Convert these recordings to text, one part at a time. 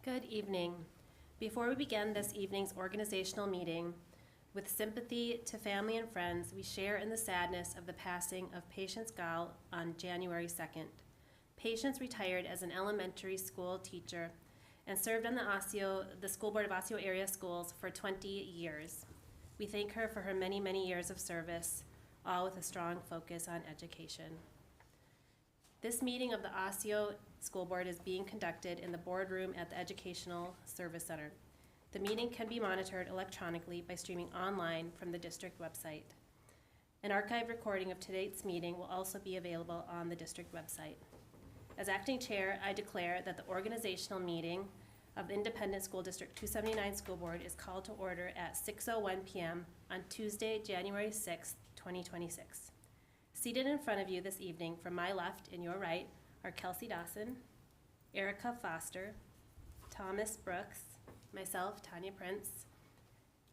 Good evening. Before we begin this evening's organizational meeting, with sympathy to family and friends, we share in the sadness of the passing of Patience Gall on January 2nd. Patience retired as an elementary school teacher and served on the school board of Osseo area schools for 20 years. We thank her for her many, many years of service, all with a strong focus on education. This meeting of the Osseo School Board is being conducted in the boardroom at the Educational Service Center. The meeting can be monitored electronically by streaming online from the district website. An archived recording of today's meeting will also be available on the district website. As acting chair, I declare that the organizational meeting of the Independent School District 279 School Board is called to order at 6:01 p.m. on Tuesday, January 6, 2026. Seated in front of you this evening from my left and your right are Kelsey Dawson, Erica Foster, Thomas Brooks, myself, Tanya Prince,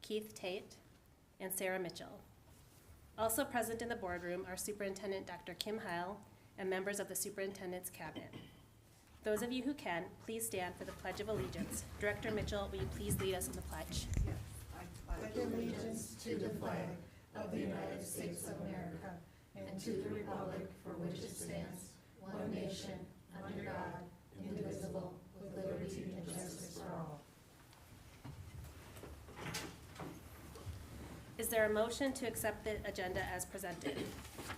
Keith Tate, and Sarah Mitchell. Also present in the boardroom are Superintendent Dr. Kim Heil and members of the Superintendent's Cabinet. Those of you who can, please stand for the Pledge of Allegiance. Director Mitchell, will you please lead us in the pledge? Yes, I pledge allegiance to the flag of the United States of America and to the republic for which it stands, one nation, under God, indivisible, with liberty and justice for all. Is there a motion to accept the agenda as presented?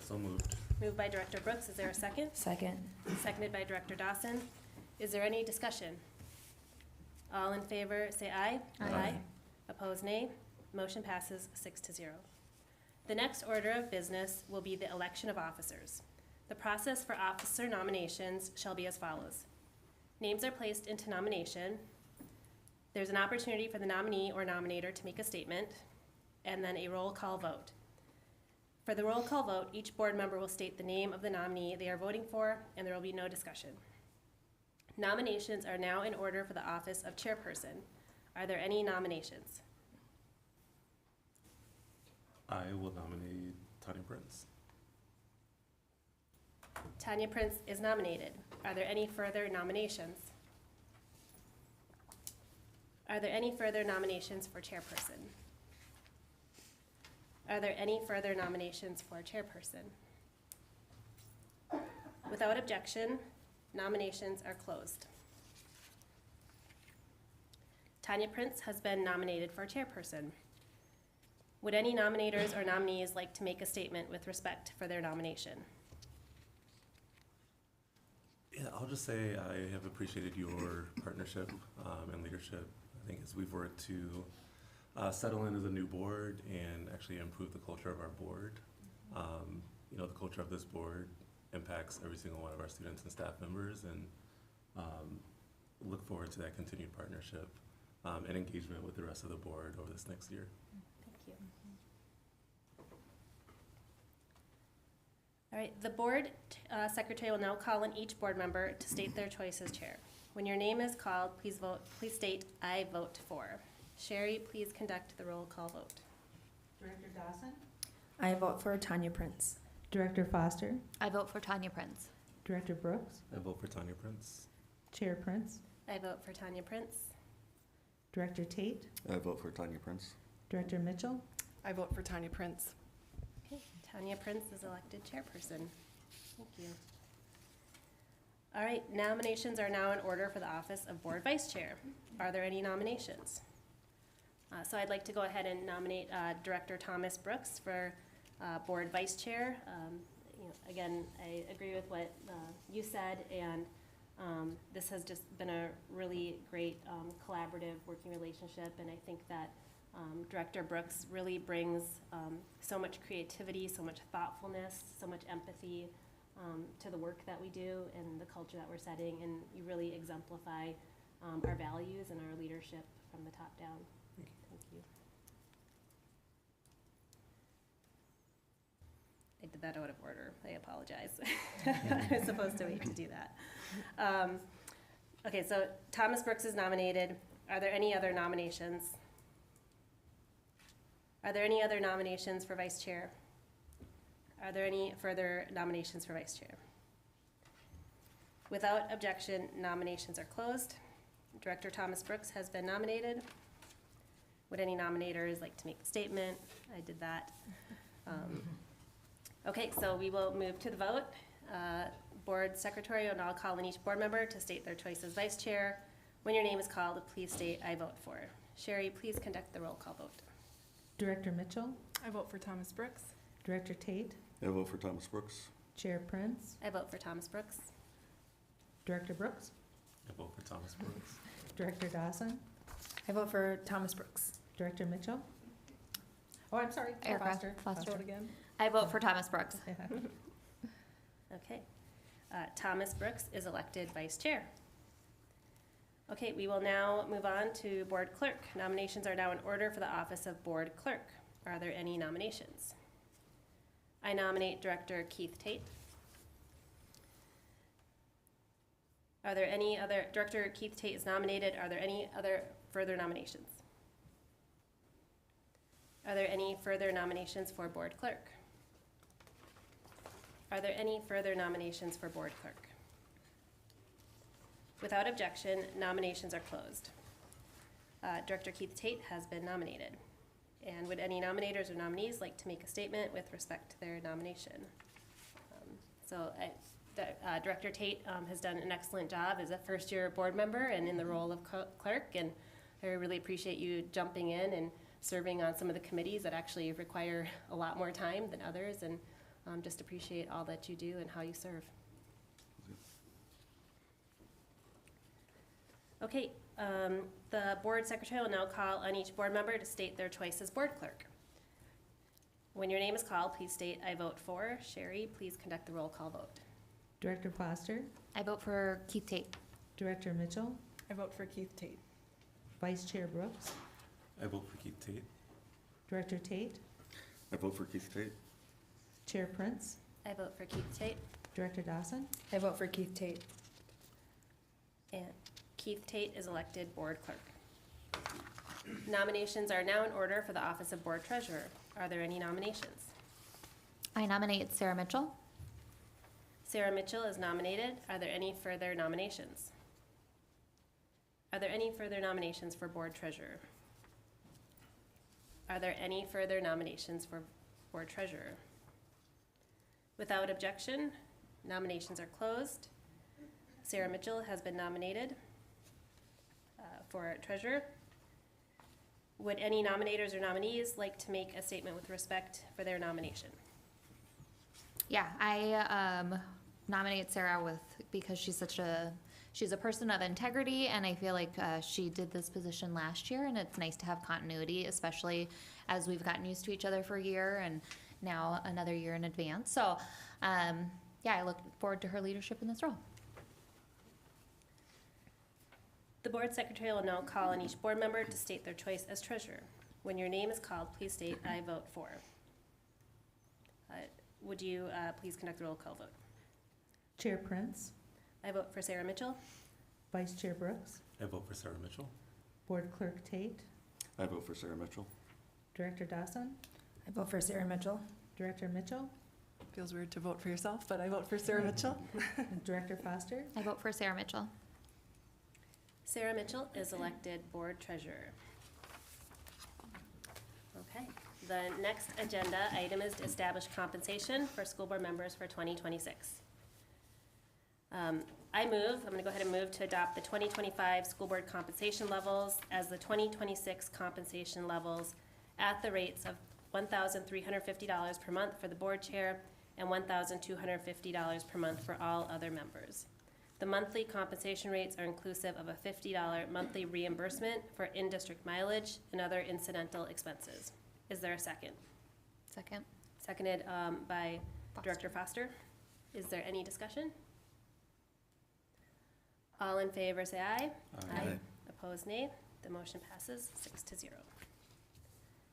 So moved. Moved by Director Brooks. Is there a second? Second. Seconded by Director Dawson. Is there any discussion? All in favor, say aye. Aye. Opposed, nay. Motion passes 6-0. The next order of business will be the election of officers. The process for officer nominations shall be as follows. Names are placed into nomination. There's an opportunity for the nominee or nominator to make a statement, and then a roll call vote. For the roll call vote, each board member will state the name of the nominee they are voting for, and there will be no discussion. Nominations are now in order for the office of chairperson. Are there any nominations? I will nominate Tanya Prince. Tanya Prince is nominated. Are there any further nominations? Are there any further nominations for chairperson? Are there any further nominations for chairperson? Without objection, nominations are closed. Tanya Prince has been nominated for chairperson. Would any nominators or nominees like to make a statement with respect for their nomination? Yeah, I'll just say I have appreciated your partnership and leadership. I think as we've worked to settle in as a new board and actually improve the culture of our board. The culture of this board impacts every single one of our students and staff members, and look forward to that continued partnership and engagement with the rest of the board over this next year. Thank you. All right, the board secretary will now call on each board member to state their choice as chair. When your name is called, please state, "I vote for." Sherry, please conduct the roll call vote. Director Dawson? I vote for Tanya Prince. Director Foster, I vote for Tanya Prince. Director Brooks, I vote for Tanya Prince. Chair Prince, I vote for Tanya Prince. Director Tate, I vote for Tanya Prince. Director Mitchell, I vote for Tanya Prince. Okay, Tanya Prince is elected chairperson. Thank you. All right, nominations are now in order for the office of board vice chair. Are there any nominations? So I'd like to go ahead and nominate Director Thomas Brooks for board vice chair. Again, I agree with what you said, and this has just been a really great collaborative working relationship, and I think that Director Brooks really brings so much creativity, so much thoughtfulness, so much empathy to the work that we do and the culture that we're setting, and you really exemplify our values and our leadership from the top down. Thank you. I did that out of order. I apologize. I was supposed to wait to do that. Okay, so Thomas Brooks is nominated. Are there any other nominations? Are there any other nominations for vice chair? Are there any further nominations for vice chair? Without objection, nominations are closed. Director Thomas Brooks has been nominated. Would any nominators like to make a statement? I did that. Okay, so we will move to the vote. Board Secretary will now call on each board member to state their choice as vice chair. When your name is called, please state "I vote for." Sherry, please conduct the roll call vote. Director Mitchell, I vote for Thomas Brooks. Director Tate, I vote for Thomas Brooks. Chair Prince, I vote for Thomas Brooks. Director Brooks, I vote for Thomas Brooks. Director Dawson, I vote for Thomas Brooks. Director Mitchell. Oh, I'm sorry, Erica Foster. Vote again. I vote for Thomas Brooks. Okay. Thomas Brooks is elected vice chair. Okay, we will now move on to board clerk. Nominations are now in order for the office of board clerk. Are there any nominations? I nominate Director Keith Tate. Are there any other, Director Keith Tate is nominated. Are there any other further nominations? Are there any further nominations for board clerk? Are there any further nominations for board clerk? Without objection, nominations are closed. Director Keith Tate has been nominated. And would any nominators or nominees like to make a statement with respect to their nomination? Director Tate has done an excellent job as a first-year board member and in the role of clerk, and I really appreciate you jumping in and serving on some of the committees that actually require a lot more time than others, and just appreciate all that you do and how you serve. Okay, the board secretary will now call on each board member to state their choice as board clerk. When your name is called, please state "I vote for." Sherry, please conduct the roll call vote. Director Foster, I vote for Keith Tate. Director Mitchell, I vote for Keith Tate. Vice Chair Brooks, I vote for Keith Tate. Director Tate, I vote for Keith Tate. Chair Prince, I vote for Keith Tate, Director Dawson, I vote for Keith Tate. and Keith Tate is elected board clerk. Nominations are now in order for the office of board treasurer. Are there any nominations? I nominate Sarah Mitchell. Sarah Mitchell is nominated. Are there any further nominations? Are there any further nominations for board treasurer? Are there any further nominations for board treasurer? Without objection, nominations are closed. Sarah Mitchell has been nominated for treasurer. Would any nominators or nominees like to make a statement with respect for their nomination? Yeah, I nominate Sarah because she's a person of integrity, and I feel like she did this position last year, and it's nice to have continuity, especially as we've gotten used to each other for a year and now another year in advance. So, yeah, I look forward to her leadership in this role. The board secretary will now call on each board member to state their choice as treasurer. When your name is called, please state "I vote for." Would you please conduct the roll call vote? Chair Prince, I vote for Sarah Mitchell. Vice Chair Brooks, I vote for Sarah Mitchell. Board Clerk Tate, I vote for Sarah Mitchell. Director Dawson, I vote for Sarah Mitchell. Director Mitchell, Feels weird to vote for yourself, but I vote for Sarah Mitchell. and Director Foster. I vote for Sarah Mitchell. Sarah Mitchell is elected board treasurer. Okay, the next agenda item is to establish compensation for school board members for 2026. I'm gonna go ahead and move to adopt the 2025 school board compensation levels as the 2026 compensation levels at the rates of $1,350 per month for the board chair and $1,250 per month for all other members. The monthly compensation rates are inclusive of a $50 monthly reimbursement for in-district mileage and other incidental expenses. Is there a second? Second. Seconded by Foster. Director Foster. Is there any discussion? All in favor say aye. Aye. Opposed, nay. The motion passes 6-0.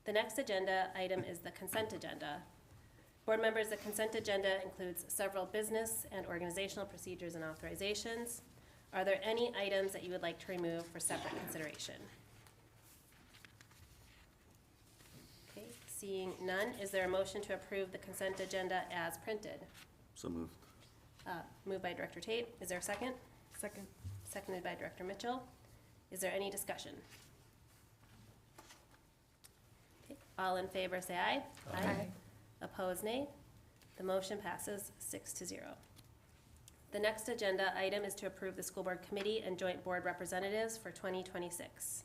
The next agenda item is the consent agenda. Board members, the consent agenda includes several business and organizational procedures and authorizations. Are there any items that you would like to remove for separate consideration? Okay, seeing none, is there a motion to approve the consent agenda as printed? So moved. Moved by Director Tate. Is there a second? Second. Seconded by Director Mitchell. Is there any discussion? Okay, all in favor say aye. Aye. Opposed, nay. The motion passes 6-0. The next agenda item is to approve the school board committee and joint board representatives for 2026.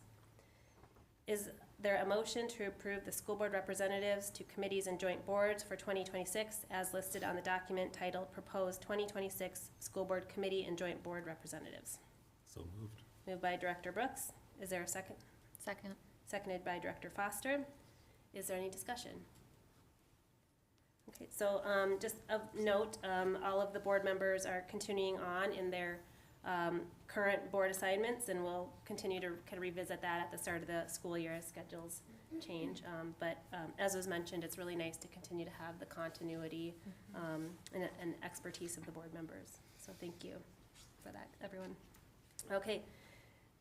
Is there a motion to approve the school board representatives to committees and joint boards for 2026 as listed on the document titled Proposed 2026 School Board Committee and Joint Board Representatives? So moved. Moved by Director Brooks. Is there a second? Second. Seconded by Director Foster. Is there any discussion? Okay, so just of note, all of the board members are continuing on in their current board assignments, and we'll continue to kind of revisit that at the start of the school year as schedules change. But as was mentioned, it's really nice to continue to have the continuity and expertise of the board members. So thank you for that, everyone. Okay.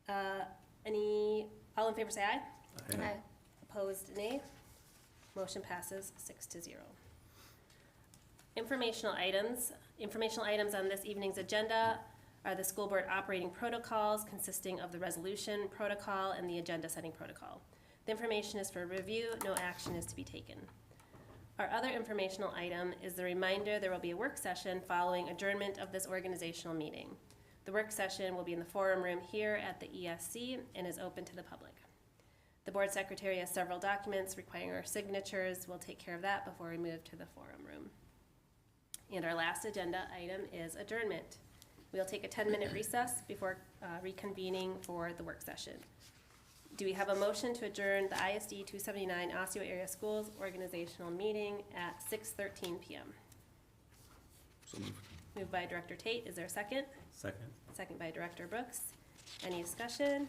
All in favor say aye. Aye. Opposed, nay. Motion passes 6-0. Informational items. Informational items on this evening's agenda are the school board operating protocols consisting of the resolution protocol and the agenda setting protocol. The information is for review, no action is to be taken. Our other informational item is the reminder there will be a work session following adjournment of this organizational meeting. The work session will be in the forum room here at the ESC and is open to the public. The board secretary has several documents requiring our signatures. We'll take care of that before we move to the forum room. And our last agenda item is adjournment. We'll take a 10-minute recess before reconvening for the work session. Do we have a motion to adjourn the ISD 279 Osseo Area Schools organizational meeting at 6:13 p.m.? So moved. Moved by Director Tate. Is there a second? Second. Second by Director Brooks. Any discussion?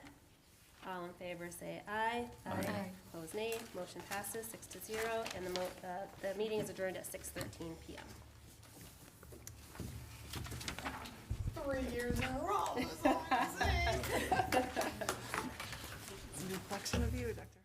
All in favor say aye. Aye. Opposed, nay. Motion passes 6-0, and the meeting is adjourned at 6:13 p.m. 3 years in a row, that's all I'm saying. It's a reflection of you, Dr.